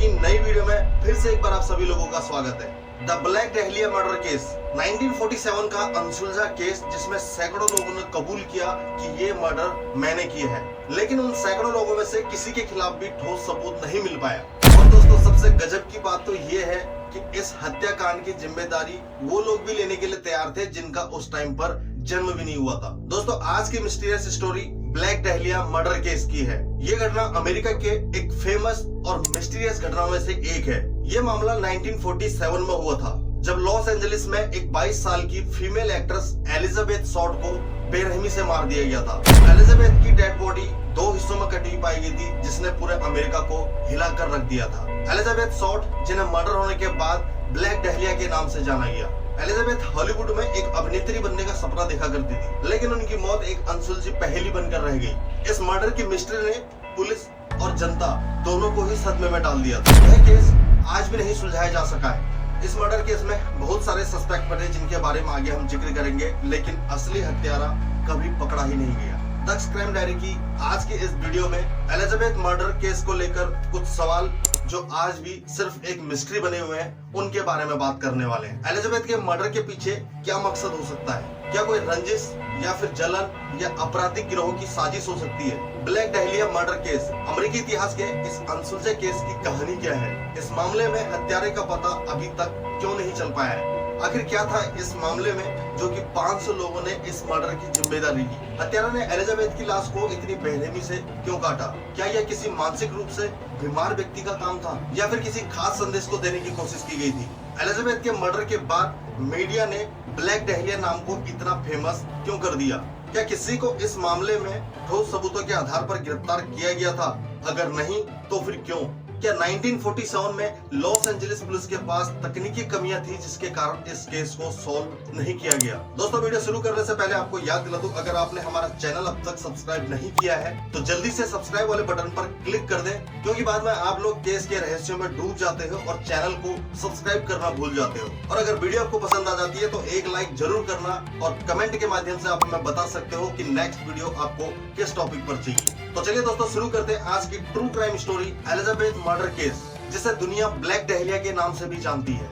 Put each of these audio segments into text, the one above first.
की नई वीडियो में फिर से एक बार आप सभी लोगों का स्वागत है। The black dahlia murder case 1947 का अनसुलझा केस, जिसमें सैकड़ों लोगों ने कबूल किया कि ये मर्डर मैंने किया है, लेकिन उन सैकड़ों लोगों में से किसी के खिलाफ भी ठोस सबूत नहीं मिल पाया। और दोस्तों, सबसे गजब की बात तो ये है कि इस हत्याकांड की जिम्मेदारी वो लोग भी लेने के लिए तैयार थे जिनका उस टाइम पर जन्म भी नहीं हुआ था। दोस्तों, आज की mysterious story black dahlia murder case की है। ये घटना अमेरिका के एक फेमस और मिस्टीरियस घटनाओं में से एक है। ये मामला 1947 में हुआ था, जब लॉस एंजलिस में एक 22 साल की फीमेल एक्ट्रेस एलिजाबेथ शॉर्ट को बेरहमी से मार दिया गया था। एलिजाबेथ की डेड बॉडी 2 हिस्सों में कटी पाई गई थी, जिसने पूरे अमेरिका को हिलाकर रख दिया था। एलिजाबेथ शॉर्ट, जिन्हें मर्डर होने के बाद ब्लैक डहलिया के नाम से जाना गया। एलिजाबेथ हॉलीवुड में एक अभिनेत्री बनने का सपना देखा करती थी, लेकिन उनकी मौत एक अनसुलझी पहेली बनकर रह गई। इस मर्डर की मिस्ट्री ने पुलिस और जनता दोनों को ही सदमे में डाल दिया था। यह केस आज भी नहीं सुलझाया जा सका है। इस मर्डर केस में बहुत सारे सस्पेक्ट बने, जिनके बारे में आगे हम जिक्र करेंगे, लेकिन असली हत्यारा कभी पकड़ा ही नहीं गया। दक्ष क्राइम डायरी की आज की इस वीडियो में एलिजाबेथ मर्डर केस को लेकर कुछ सवाल जो आज भी सिर्फ एक मिस्ट्री बने हुए हैं, उनके बारे में बात करने वाले हैं। एलिजाबेथ के मर्डर के पीछे क्या मकसद हो सकता है? क्या कोई रंजिश या फिर जलन या आपराधिक गिरोह की साजिश हो सकती है? ब्लैक डहलिया मर्डर केस, अमेरिकी इतिहास के इस अनसुलझे केस की कहानी क्या है? इस मामले में हत्यारे का पता अभी तक क्यों नहीं चल पाया है? आखिर क्या था इस मामले में जो कि 500 लोगों ने इस मर्डर की जिम्मेदारी ली? हत्यारा ने एलिजाबेथ की लाश को इतनी बेरहमी से क्यों काटा? क्या यह किसी मानसिक रूप से बीमार व्यक्ति का काम था, या फिर किसी खास संदेश को देने की कोशिश की गई थी? एलिजाबेथ के मर्डर के बाद मीडिया ने ब्लैक डहलिया नाम को इतना फेमस क्यों कर दिया? क्या किसी को इस मामले में ठोस सबूतों के आधार पर गिरफ्तार किया गया था? अगर नहीं तो फिर क्यों? क्या 1947 में लॉस एंजलिस पुलिस के पास तकनीकी कमियां थी जिसके कारण इस केस को सॉल्व नहीं किया गया? दोस्तों, वीडियो शुरू करने से पहले आपको याद दिला दूं, अगर आपने हमारा चैनल अब तक सब्सक्राइब नहीं किया है तो जल्दी से सब्सक्राइब वाले बटन पर क्लिक कर दें, क्योंकि बाद में आप लोग केस के रहस्यों में डूब जाते हो और चैनल को सब्सक्राइब करना भूल जाते हो। और अगर वीडियो आपको पसंद आ जाती है तो एक लाइक जरूर करना, और कमेंट के माध्यम से आप हमें बता सकते हो कि नेक्स्ट वीडियो आपको किस टॉपिक पर चाहिए। तो चलिए दोस्तों, शुरू करते हैं आज की true crime story Elizabeth murder case, जिसे दुनिया ब्लैक डहलिया के नाम से भी जानती है।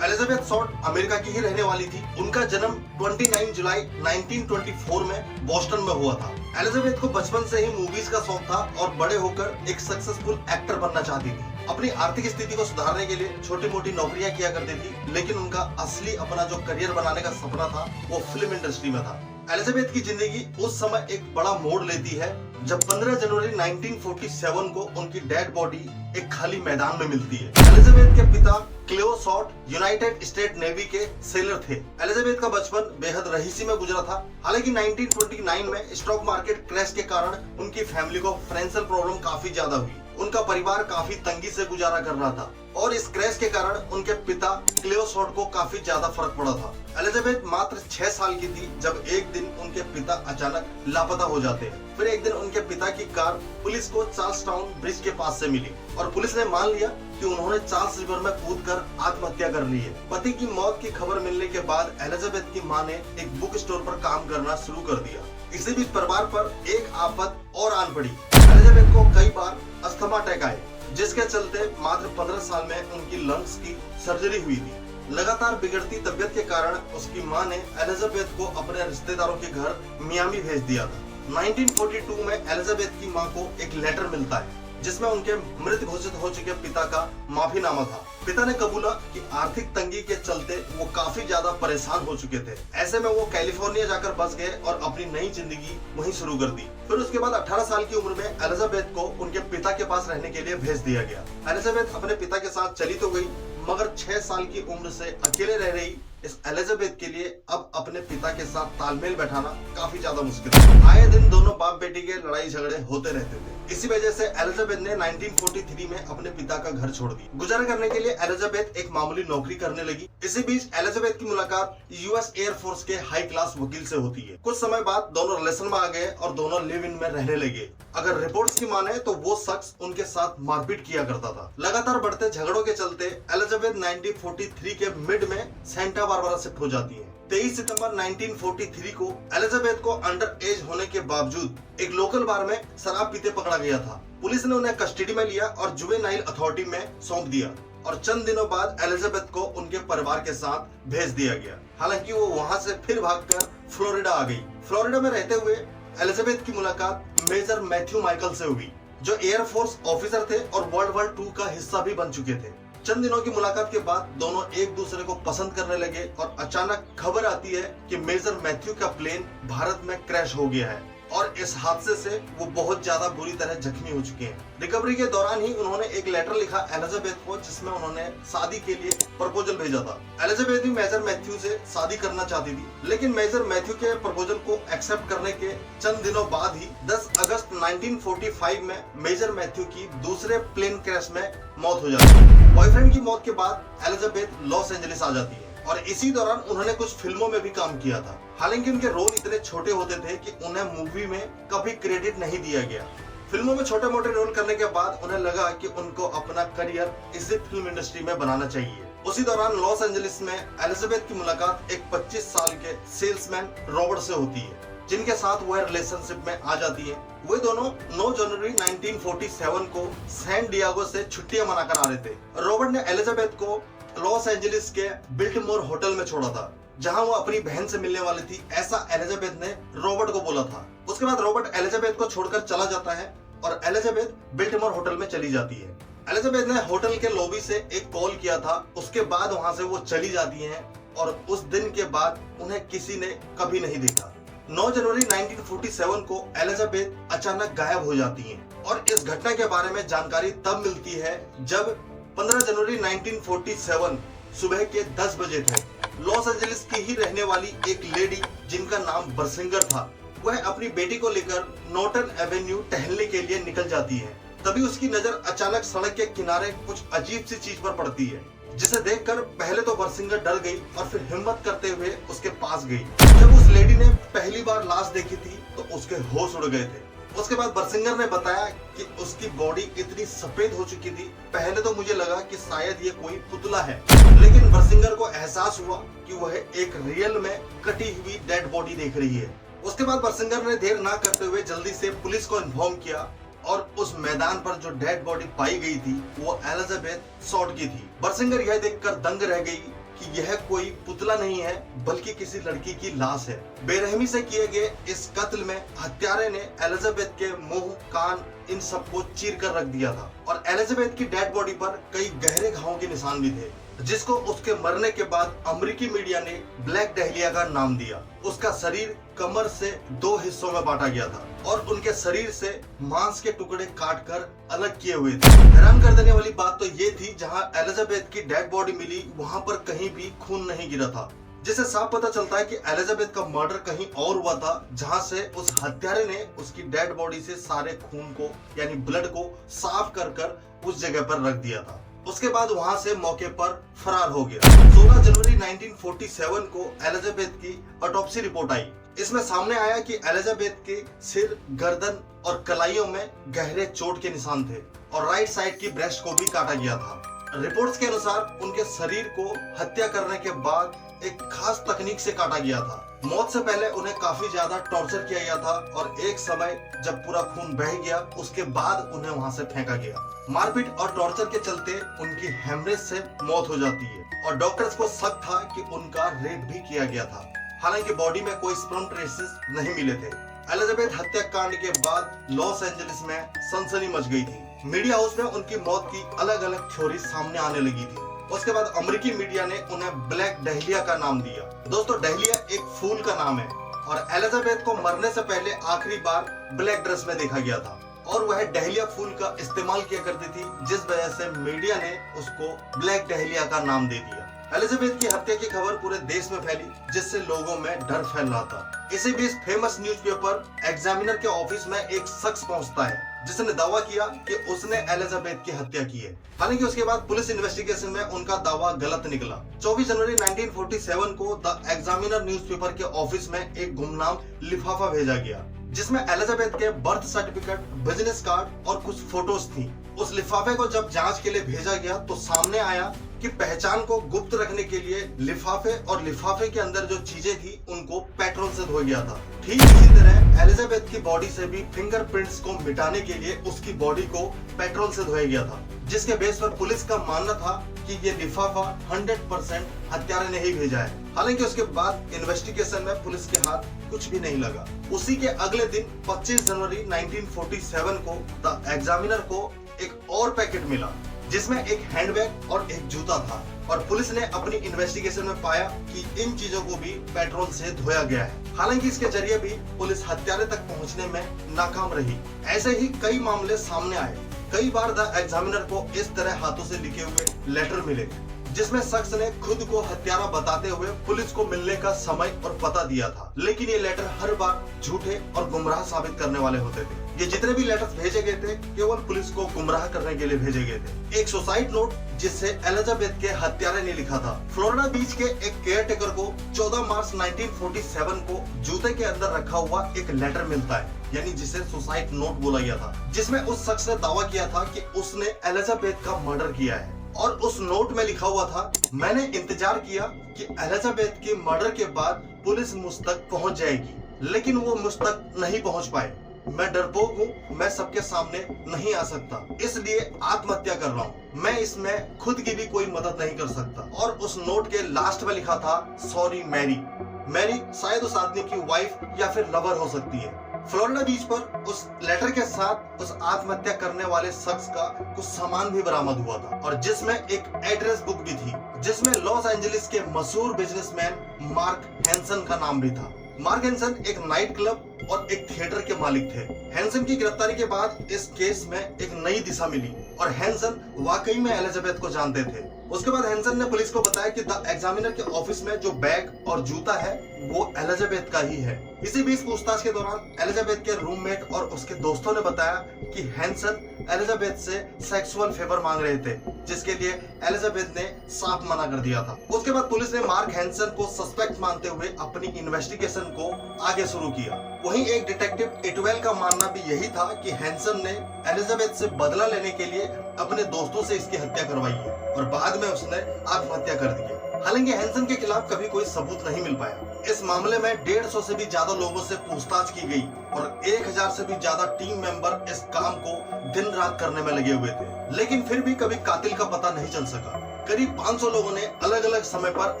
एलिजाबेथ शॉर्ट अमेरिका की ही रहने वाली थी। उनका जन्म 29 जुलाई 1924 में बोस्टन में हुआ था। एलिजाबेथ को बचपन से ही मूवीज का शौक था और बड़े होकर एक सक्सेसफुल एक्टर बनना चाहती थी। अपनी आर्थिक स्थिति को सुधारने के लिए छोटी मोटी नौकरियां किया करती थी, लेकिन उनका असली अपना जो करियर बनाने का सपना था वो फिल्म इंडस्ट्री में था। एलिजाबेथ की जिंदगी उस समय एक बड़ा मोड़ लेती है जब 15 जनवरी 1947 को उनकी डेड बॉडी एक खाली मैदान में मिलती है। एलिजाबेथ के पिता क्लेओ शॉर्ट यूनाइटेड स्टेट नेवी के सेलर थे। एलिजाबेथ का बचपन बेहद रईसी में गुजरा था। हालांकि 1929 में स्टॉक मार्केट क्रैश के कारण उनकी फैमिली को फाइनेंशियल प्रॉब्लम काफी ज्यादा हुई। उनका परिवार काफी तंगी से गुजारा कर रहा था, और इस क्रैश के कारण उनके पिता क्लेओ शॉर्ट को काफी ज्यादा फर्क पड़ा था। एलिजाबेथ मात्र 6 साल की थी जब एक दिन उनके पिता अचानक लापता हो जाते हैं। फिर एक दिन उनके पिता की कार पुलिस को चार्ल्स टाउन ब्रिज के पास से मिली, और पुलिस ने मान लिया कि उन्होंने चार्ल्स रिवर में कूदकर आत्महत्या कर ली है। पति की मौत की खबर मिलने के बाद एलिजाबेथ की मां ने एक बुक स्टोर पर काम करना शुरू कर दिया। इसी बीच परिवार पर एक आफत और आन पड़ी। एलिजाबेथ को कई बार अस्थमा अटैक आए, जिसके चलते मात्र 15 साल में उनकी लंग्स की सर्जरी हुई थी। लगातार बिगड़ती तबियत के कारण उसकी मां ने एलिजाबेथ को अपने रिश्तेदारों के घर मियामी भेज दिया था। 1942 में एलिजाबेथ की मां को एक लेटर मिलता है, जिसमें उनके मृत घोषित हो चुके पिता का माफीनामा था। पिता ने कबूला कि आर्थिक तंगी के चलते वो काफी ज्यादा परेशान हो चुके थे। ऐसे में वो कैलिफोर्निया जाकर बस गए और अपनी नई जिंदगी वहीं शुरू कर दी। फिर उसके बाद 18 साल की उम्र में एलिजाबेथ को उनके पिता के पास रहने के लिए भेज दिया गया। एलिजाबेथ अपने पिता के साथ चली तो गई, मगर 6 साल की उम्र से अकेले रह रही इस एलिजाबेथ के लिए अब अपने पिता के साथ तालमेल बैठाना काफी ज्यादा मुश्किल था। आए दिन दोनों बाप बेटी के लड़ाई झगड़े होते रहते थे। इसी वजह से एलिजाबेथ ने 1943 में अपने पिता का घर छोड़ दिया। गुजारा करने के लिए एलिजाबेथ एक मामूली नौकरी करने लगी। इसी बीच एलिजाबेथ की मुलाकात यूएस एयरफोर्स के हाई क्लास वकील से होती है। कुछ समय बाद दोनों रिलेशन में आ गए और दोनों लिव इन में रहने लगे। अगर रिपोर्ट्स की माने तो वो शख्स उनके साथ मारपीट किया करता था। लगातार बढ़ते झगड़ों के चलते एलिजाबेथ 1943 के मिड में सेंटा बारबरा शिफ्ट हो जाती है। 23 सितंबर 1943 को एलिजाबेथ को अंडर एज होने के बावजूद एक लोकल बार में शराब पीते पकड़ा गया था। पुलिस ने उन्हें कस्टडी में लिया और जुवेनाइल अथॉरिटी में सौंप दिया और चंद दिनों बाद एलिजाबेथ को उनके परिवार के साथ भेज दिया गया। हालांकि वो वहां से फिर भागकर फ्लोरिडा आ गई। फ्लोरिडा में रहते हुए एलिजाबेथ की मुलाकात मेजर मैथ्यू माइकल से हुई, जो एयरफोर्स ऑफिसर थे और वर्ल्ड वॉर 2 का हिस्सा भी बन चुके थे। चंद दिनों की मुलाकात के बाद दोनों एक दूसरे को पसंद करने लगे और अचानक खबर आती है कि मेजर मैथ्यू का प्लेन भारत में क्रैश हो गया है और इस हादसे से वो बहुत ज्यादा बुरी तरह जख्मी हो चुके हैं। रिकवरी के दौरान ही उन्होंने एक लेटर लिखा एलिजाबेथ को, जिसमें उन्होंने शादी के लिए प्रपोजल भेजा था। एलिजाबेथ भी मेजर मैथ्यू से शादी करना चाहती थी, लेकिन मेजर मैथ्यू के प्रपोजल को एक्सेप्ट करने के चंद दिनों बाद ही 10 अगस्त 1945 में मेजर मैथ्यू की दूसरे प्लेन क्रैश में मौत हो जाती है। बॉयफ्रेंड की मौत के बाद एलिजाबेथ लॉस एंजलिस आ जाती है और इसी दौरान उन्होंने कुछ फिल्मों में भी काम किया था। हालांकि उनके रोल इतने छोटे होते थे कि उन्हें मूवी में कभी क्रेडिट नहीं दिया गया। फिल्मों में छोटे मोटे रोल करने के बाद उन्हें लगा कि उनको अपना करियर इसी फिल्म इंडस्ट्री में बनाना चाहिए। उसी दौरान लॉस एंजलिस में एलिजाबेथ की मुलाकात एक 25 साल के सेल्समैन रॉबर्ट से होती है, जिनके साथ वह रिलेशनशिप में आ जाती है। वे दोनों 9 जनवरी 1947 को सैन डियागो से छुट्टियां मनाकर आ रहे थे। रॉबर्ट ने एलिजाबेथ को लॉस एंजलिस के बिल्टमोर होटल में छोड़ा था, जहां वो अपनी बहन से मिलने वाली थी, ऐसा एलिजाबेथ ने रॉबर्ट को बोला था। उसके बाद रॉबर्ट एलिजाबेथ को छोड़कर चला जाता है और एलिजाबेथ बिल्टमोर होटल में चली जाती है। एलिजाबेथ ने होटल के लॉबी से एक कॉल किया था, उसके बाद वहां से वो चली जाती हैं और उस दिन के बाद उन्हें किसी ने कभी नहीं देखा। 9 जनवरी 1947 को एलिजाबेथ अचानक गायब हो जाती हैं और इस घटना के बारे में जानकारी तब मिलती है जब 15 जनवरी 1947 सुबह के 10 बजे थे। लॉस एंजलिस की ही रहने वाली एक लेडी जिनका नाम बर्सिंगर था, वह अपनी बेटी को लेकर नॉर्टन एवेन्यू टहलने के लिए निकल जाती है। तभी उसकी नजर अचानक सड़क के किनारे कुछ अजीब सी चीज पर पड़ती है, जिसे देखकर पहले तो बर्सिंगर डर गई और फिर हिम्मत करते हुए उसके पास गई। जब उस लेडी ने पहली बार लाश देखी थी तो उसके होश उड़ गए थे। उसके बाद बर्सिंगर ने बताया कि उसकी बॉडी इतनी सफेद हो चुकी थी, पहले तो मुझे लगा कि शायद ये कोई पुतला है, लेकिन बर्सिंगर को एहसास हुआ कि वह एक रियल में कटी हुई डेड बॉडी देख रही है। उसके बाद बर्सिंगर ने देर ना करते हुए जल्दी से पुलिस को इन्फॉर्म किया और उस मैदान पर जो डेड बॉडी पाई गई थी वो एलिजाबेथ शॉर्ट की थी। बर्सिंगर यह देखकर दंग रह गई कि यह कोई पुतला नहीं है बल्कि किसी लड़की की लाश है। बेरहमी से किए गए इस कत्ल में हत्यारे ने एलिजाबेथ के मुंह, कान इन सबको चीर कर रख दिया था और एलिजाबेथ की डेड बॉडी पर कई गहरे घावों के निशान भी थे, जिसको उसके मरने के बाद अमेरिकी मीडिया ने ब्लैक डहलिया का नाम दिया। उसका शरीर कमर से 2 हिस्सों में बांटा गया था और उनके शरीर से मांस के टुकड़े काटकर अलग किए हुए थे। हैरान कर देने वाली बात तो ये थी, जहां एलिजाबेथ की डेड बॉडी मिली वहां पर कहीं भी खून नहीं गिरा था, जिससे साफ पता चलता है कि एलिजाबेथ का मर्डर कहीं और हुआ था, जहां से उस हत्यारे ने उसकी डेड बॉडी से सारे खून को यानी ब्लड को साफ कर उस जगह पर रख दिया था। उसके बाद वहां से मौके पर फरार हो गया। 16 जनवरी 1947 को एलिजाबेथ की ऑटोप्सी रिपोर्ट आई। इसमें सामने आया कि एलिजाबेथ के सिर, गर्दन और कलाइयों में गहरे चोट के निशान थे और राइट साइड की ब्रेस्ट को भी काटा गया था। रिपोर्ट्स के अनुसार उनके शरीर को हत्या करने के बाद एक खास तकनीक से काटा गया था। मौत से पहले उन्हें काफी ज्यादा टॉर्चर किया गया था और एक समय जब पूरा खून बह गया उसके बाद उन्हें वहां से फेंका गया। मारपीट और टॉर्चर के चलते उनकी हेमरेज से मौत हो जाती है और डॉक्टर्स को शक था कि उनका रेप भी किया गया था। हालांकि बॉडी में कोई स्पर्म ट्रेसेस नहीं मिले थे। एलिजाबेथ हत्याकांड के बाद लॉस एंजलिस में सनसनी मच गई थी। मीडिया हाउस में उनकी मौत की अलग अलग थ्योरी सामने आने लगी थी। उसके बाद अमेरिकी मीडिया ने उन्हें ब्लैक डहलिया का नाम दिया। दोस्तों, डहलिया एक फूल का नाम है और एलिजाबेथ को मरने से पहले आखिरी बार ब्लैक ड्रेस में देखा गया था और वह डहलिया फूल का इस्तेमाल किया करती थी, जिस वजह से मीडिया ने उसको ब्लैक डहलिया का नाम दे दिया। एलिजाबेथ की हत्या की खबर पूरे देश में फैली, जिससे लोगों में डर फैल रहा था। इसी बीच फेमस न्यूज़पेपर एग्जामिनर के ऑफिस में एक शख्स पहुंचता है जिसने दावा किया कि उसने एलिजाबेथ की हत्या की है। हालांकि उसके बाद पुलिस इन्वेस्टिगेशन में उनका दावा गलत निकला। 24 जनवरी 1947 को द एग्जामिनर न्यूज़पेपर के ऑफिस में एक गुमनाम लिफाफा भेजा गया जिसमें एलिजाबेथ के बर्थ सर्टिफिकेट, बिजनेस कार्ड और कुछ फोटोज थी। उस लिफाफे को जब जांच के लिए भेजा गया तो सामने आया कि पहचान को गुप्त रखने के लिए लिफाफे और लिफाफे के अंदर जो चीजें थी उनको पेट्रोल से धोया गया था। ठीक इसी तरह एलिजाबेथ की बॉडी से भी फिंगरप्रिंट्स को मिटाने के लिए उसकी बॉडी को पेट्रोल से धोया गया था, जिसके बेस पर पुलिस का मानना था कि ये लिफाफा 100% हत्यारे ने ही भेजा है। हालांकि उसके बाद इन्वेस्टिगेशन में पुलिस के हाथ कुछ भी नहीं लगा। उसी के अगले दिन 25 जनवरी 1947 को द एग्जामिनर को एक और पैकेट मिला जिसमें एक हैंडबैग और एक जूता था और पुलिस ने अपनी इन्वेस्टिगेशन में पाया कि इन चीजों को भी पेट्रोल से धोया गया है। हालांकि इसके जरिए भी पुलिस हत्यारे तक पहुंचने में नाकाम रही। ऐसे ही कई मामले सामने आए। कई बार द एग्जामिनर को इस तरह हाथों से लिखे हुए लेटर मिले जिसमें शख्स ने खुद को हत्यारा बताते हुए पुलिस को मिलने का समय और पता दिया था, लेकिन ये लेटर हर बार झूठे और गुमराह साबित करने वाले होते थे। ये जितने भी लेटर्स भेजे गए थे केवल पुलिस को गुमराह करने के लिए भेजे गए थे। एक सुसाइड नोट जिससे एलिजाबेथ के हत्यारे ने लिखा था। फ्लोरिडा बीच के एक केयरटेकर को 14 मार्च 1947 को जूते के अंदर रखा हुआ एक लेटर मिलता है, यानी जिसे सुसाइड नोट बोला गया था, जिसमें उस शख्स ने दावा किया था कि उसने एलिजाबेथ का मर्डर किया है। और उस नोट में लिखा हुआ था, मैंने इंतजार किया कि एलिजाबेथ के मर्डर के बाद पुलिस मुझ तक पहुंच जाएगी, लेकिन वो मुझ तक नहीं पहुंच पाए। मैं डरपोक हूँ, मैं सबके सामने नहीं आ सकता, इसलिए आत्महत्या कर रहा हूँ। मैं इसमें खुद की भी कोई मदद नहीं कर सकता। और उस नोट के लास्ट में लिखा था, सॉरी मैरी। मैरी शायद उस आदमी की वाइफ या फिर लवर हो सकती है। फ्लोरिडा बीच पर उस लेटर के साथ उस आत्महत्या करने वाले शख्स का कुछ सामान भी बरामद हुआ था और जिसमें एक एड्रेस बुक भी थी जिसमें लॉस एंजलिस के मशहूर बिजनेसमैन मार्क हैंसन का नाम भी था। मार्क हैंसन एक नाइट क्लब और एक थिएटर के मालिक थे। हैंसन की गिरफ्तारी के बाद इस केस में एक नई दिशा मिली और हैंसन वाकई में एलिजाबेथ को जानते थे। उसके बाद हैंसन ने पुलिस को बताया कि द एग्जामिनर के ऑफिस में जो बैग और जूता है वो एलिजाबेथ का ही है। इसी बीच पूछताछ के दौरान एलिजाबेथ के रूममेट और उसके दोस्तों ने बताया कि हैंसन एलिजाबेथ से सेक्सुअल फेवर मांग रहे थे, जिसके लिए एलिजाबेथ ने साफ मना कर दिया था। उसके बाद पुलिस ने मार्क हैंसन को सस्पेक्ट मानते हुए अपनी इन्वेस्टिगेशन को आगे शुरू किया। वहीं एक डिटेक्टिव इटवेल का मानना भी यही था कि हैंसन ने एलिजाबेथ से बदला लेने के लिए अपने दोस्तों से इसकी हत्या करवाई है और बाद में उसने आत्महत्या कर दी है। हालांकि हैंसन के खिलाफ कभी कोई सबूत नहीं मिल पाया। इस मामले में 150 से भी ज्यादा लोगों से पूछताछ की गई और 1000 से भी ज्यादा टीम मेंबर इस काम को दिन रात करने में लगे हुए थे, लेकिन फिर भी कभी कातिल का पता नहीं चल सका। करीब 500 लोगों ने अलग अलग समय पर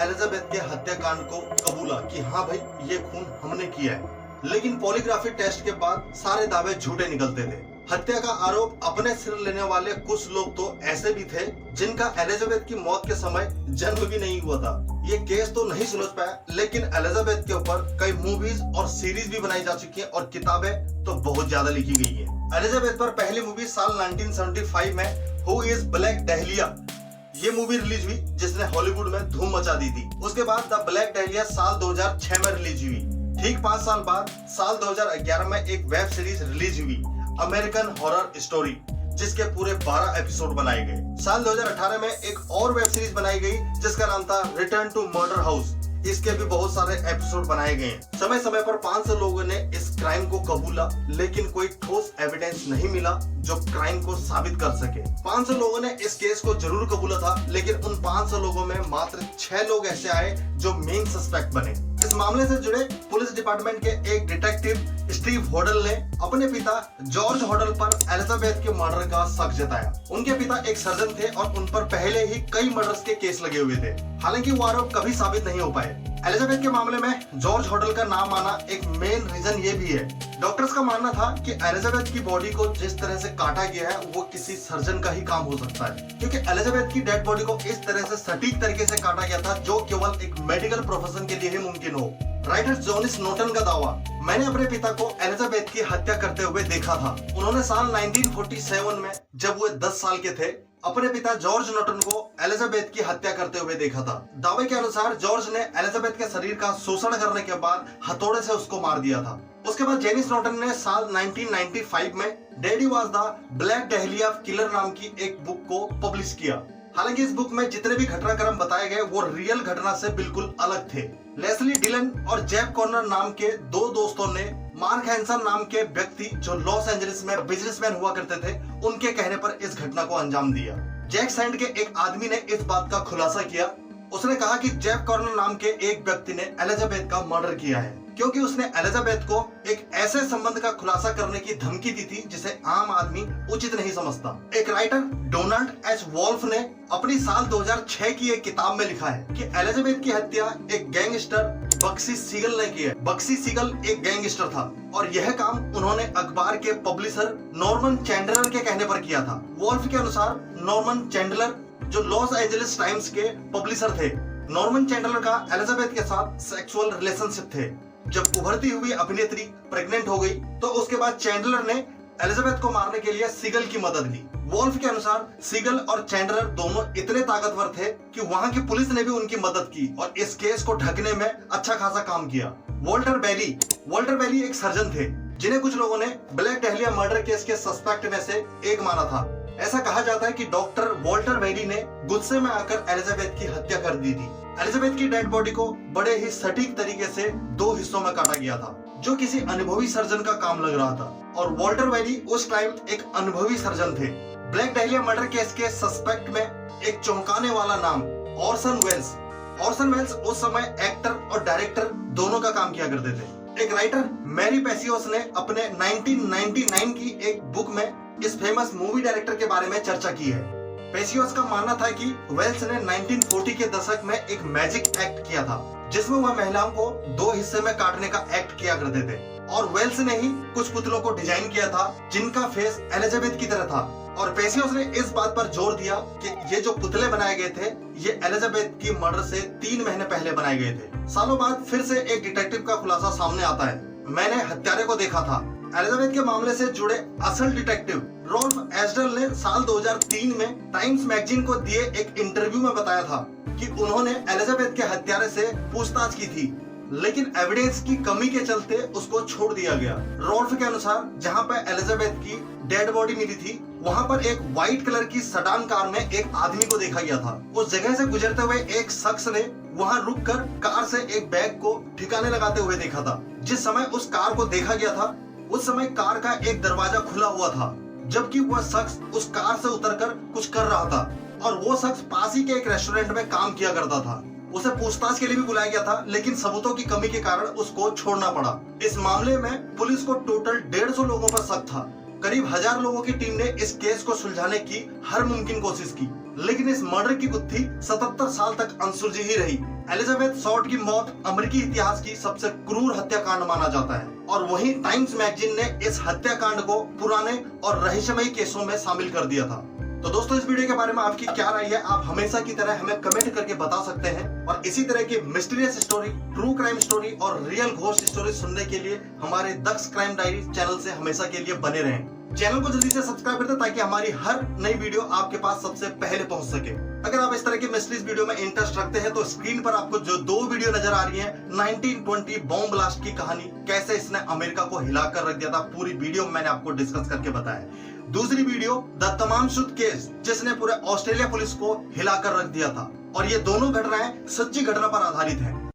एलिजाबेथ के हत्याकांड को कबूला कि हाँ भाई ये खून हमने किया है, लेकिन पॉलीग्राफी टेस्ट के बाद सारे दावे झूठे निकलते थे। हत्या का आरोप अपने सिर लेने वाले कुछ लोग तो ऐसे भी थे जिनका एलिजाबेथ की मौत के समय जन्म भी नहीं हुआ था। ये केस तो नहीं सुलझ पाया, लेकिन एलिजाबेथ के ऊपर कई मूवीज और सीरीज भी बनाई जा चुकी हैं और किताबें तो बहुत ज्यादा लिखी गई हैं। एलिजाबेथ पर पहली मूवी साल 1975 में हु इज ब्लैक डहलिया ये मूवी रिलीज हुई जिसने हॉलीवुड में धूम मचा दी थी। उसके बाद द ब्लैक डहलिया साल 2006 में रिलीज हुई। ठीक 5 साल बाद साल 2011 में एक वेब सीरीज रिलीज हुई, अमेरिकन हॉरर स्टोरी, जिसके पूरे 12 एपिसोड बनाए गए। साल 2018 में एक और वेब सीरीज बनाई गई जिसका नाम था रिटर्न टू मर्डर हाउस। इसके भी बहुत सारे एपिसोड बनाए गए। समय समय पर 500 लोगों ने इस क्राइम को कबूला, लेकिन कोई ठोस एविडेंस नहीं मिला जो क्राइम को साबित कर सके। 500 लोगों ने इस केस को जरूर कबूला था, लेकिन उन 500 लोगों में मात्र 6 लोग ऐसे आए जो मेन सस्पेक्ट बने। इस मामले से जुड़े पुलिस डिपार्टमेंट के एक डिटेक्टिव स्टीव होडल ने अपने पिता जॉर्ज होडल पर एलिजाबेथ के मर्डर का शक जताया। उनके पिता एक सर्जन थे और उन पर पहले ही कई मर्डर्स के केस लगे हुए थे। हालांकि वो आरोप कभी साबित नहीं हो पाए। एलिजाबेथ के मामले में जॉर्ज होडल का नाम आना एक मेन रीजन ये भी है। डॉक्टर्स का मानना था कि एलिजाबेथ की बॉडी को जिस तरह से काटा गया है वो किसी सर्जन का ही काम हो सकता है, क्योंकि एलिजाबेथ की डेड बॉडी को इस तरह से सटीक तरीके से काटा गया था जो केवल एक मेडिकल प्रोफेशन के लिए ही मुमकिन हो। राइटर जॉन स्नोटन का दावा, मैंने अपने पिता को एलिजाबेथ की हत्या करते हुए देखा था। उन्होंने साल 1947 में जब वो 10 साल के थे अपने पिता जॉर्ज नॉर्टन को एलिजाबेथ की हत्या करते हुए देखा था। दावे के अनुसार जॉर्ज ने एलिजाबेथ के शरीर का शोषण करने के बाद हथौड़े से उसको मार दिया था। उसके बाद जेनिस नॉर्टन ने साल 1995 में daddy was the black dahlia killer नाम की एक बुक को पब्लिश किया। हालांकि इस बुक में जितने भी घटनाक्रम बताए गए वो रियल घटना से बिल्कुल अलग थे। लेस्ली डिलन और जेफ कॉर्नर नाम के दो दोस्तों ने मार्क हैंसन नाम के व्यक्ति जो लॉस एंजलिस में बिजनेसमैन हुआ करते थे, उनके कहने पर इस घटना को अंजाम दिया। जैक सैंड के एक आदमी ने इस बात का खुलासा किया। उसने कहा कि जेफ कॉर्नर नाम के एक व्यक्ति ने एलिजाबेथ का मर्डर किया है, क्योंकि उसने एलिजाबेथ को एक ऐसे संबंध का खुलासा करने की धमकी दी थी जिसे आम आदमी उचित नहीं समझता। एक राइटर डोनाल्ड एच वॉल्फ ने अपनी साल 2006 की एक किताब में लिखा है कि एलिजाबेथ की हत्या एक गैंगस्टर बक्सी सीगल ने की है। बक्सी सीगल एक गैंगस्टर था और यह काम उन्होंने अखबार के पब्लिशर नॉर्मन चैंडलर के कहने पर किया था। वॉल्फ के अनुसार नॉर्मन चैंडलर जो लॉस एंजलिस टाइम्स के पब्लिशर थे, नॉर्मन चैंडलर का एलिजाबेथ के साथ सेक्सुअल रिलेशनशिप थे। जब उभरती हुई अभिनेत्री प्रेग्नेंट हो गई तो उसके बाद चैंडलर ने एलिजाबेथ को मारने के लिए सीगल की मदद ली। वॉल्फ के अनुसार सीगल और चैंडलर दोनों इतने ताकतवर थे कि वहां की पुलिस ने भी उनकी मदद की और इस केस को ढकने में अच्छा खासा काम किया। वॉल्टर बेली एक सर्जन थे जिन्हें कुछ लोगों ने ब्लैक डहलिया मर्डर केस के सस्पेक्ट में से एक माना था। ऐसा कहा जाता है कि डॉक्टर वॉल्टर बेली ने गुस्से में आकर एलिजाबेथ की हत्या कर दी थी। एलिजाबेथ की डेड बॉडी को बड़े ही सटीक तरीके से दो हिस्सों में काटा गया था, जो किसी अनुभवी सर्जन का काम लग रहा था और वॉल्टर बेली उस टाइम एक अनुभवी सर्जन थे। ब्लैक डहलिया मर्डर केस के सस्पेक्ट में एक चौंकाने वाला नाम ऑर्सन वेल्स उस समय एक्टर और डायरेक्टर दोनों का काम किया करते थे। एक राइटर मैरी पेसियोस ने अपने 1999 की एक बुक में इस फेमस मूवी डायरेक्टर के बारे में चर्चा की है। पेसियोस का मानना था कि वेल्स ने 1940 के दशक में एक मैजिक एक्ट किया था जिसमें वह महिलाओं को दो हिस्से में काटने का एक्ट किया करते थे और वेल्स ने ही कुछ पुतलों को डिजाइन किया था जिनका फेस एलिजाबेथ की तरह था। और पेसियोस ने इस बात पर जोर दिया कि ये जो पुतले बनाए गए थे ये एलिजाबेथ की मर्डर से 3 महीने पहले बनाए गए थे। सालों बाद फिर से एक डिटेक्टिव का खुलासा सामने आता है। मैंने हत्यारे को देखा था। एलिजाबेथ के मामले से जुड़े असल डिटेक्टिव रोल्फ एस्डल ने साल 2003 में टाइम्स मैगजीन को दिए एक इंटरव्यू में बताया था कि उन्होंने एलिजाबेथ के हत्यारे से पूछताछ की थी, लेकिन एविडेंस की कमी के चलते उसको छोड़ दिया गया। रोल्फ के अनुसार जहां पर एलिजाबेथ की डेड बॉडी मिली थी वहां पर एक व्हाइट कलर की सेडान कार में एक आदमी को देखा गया था। उस जगह से गुजरते हुए एक शख्स ने वहां रुककर कार से एक बैग को ठिकाने लगाते हुए देखा था। जिस समय उस कार को देखा गया था उस समय कार का एक दरवाजा खुला हुआ था, जबकि वह शख्स उस कार से उतरकर कुछ कर रहा था और वो शख्स पास ही के एक रेस्टोरेंट में काम किया करता था। उसे पूछताछ के लिए भी बुलाया गया था, लेकिन सबूतों की कमी के कारण उसको छोड़ना पड़ा। इस मामले में पुलिस को टोटल 150 लोगों पर शक था। करीब 1000 लोगों की टीम ने इस केस को सुलझाने की हर मुमकिन कोशिश की, लेकिन इस मर्डर की गुत्थी 77 साल तक अनसुलझी ही रही। एलिजाबेथ शॉर्ट की मौत अमेरिकी इतिहास की सबसे क्रूर हत्याकांड माना जाता है और वहीं टाइम्स मैगजीन ने इस हत्याकांड को पुराने और रहस्यमयी केसों में शामिल कर दिया था। तो दोस्तों, इस वीडियो के बारे में आपकी क्या राय है? आप हमेशा की तरह हमें कमेंट करके बता सकते हैं और इसी तरह की mysterious story, true crime story और रियल घोस्ट स्टोरी सुनने के लिए हमारे दक्ष क्राइम डायरी चैनल से हमेशा के लिए बने रहें। चैनल को जल्दी से सब्सक्राइब कर दें ताकि हमारी हर नई वीडियो आपके पास सबसे पहले पहुंच सके। अगर आप इस तरह की मिस्ट्रीज वीडियो में इंटरेस्ट रखते हैं तो स्क्रीन पर आपको जो 2 वीडियो नजर आ रही हैं 1920 बॉम्ब ब्लास्ट की कहानी, कैसे इसने अमेरिका को हिलाकर रख दिया था, पूरी वीडियो में मैंने आपको डिस्कस करके बताया। दूसरी वीडियो द तमाम शुद्ध केस जिसने पूरे ऑस्ट्रेलिया पुलिस को हिलाकर रख दिया था, और ये दोनों घटनाएं सच्ची घटना पर आधारित हैं।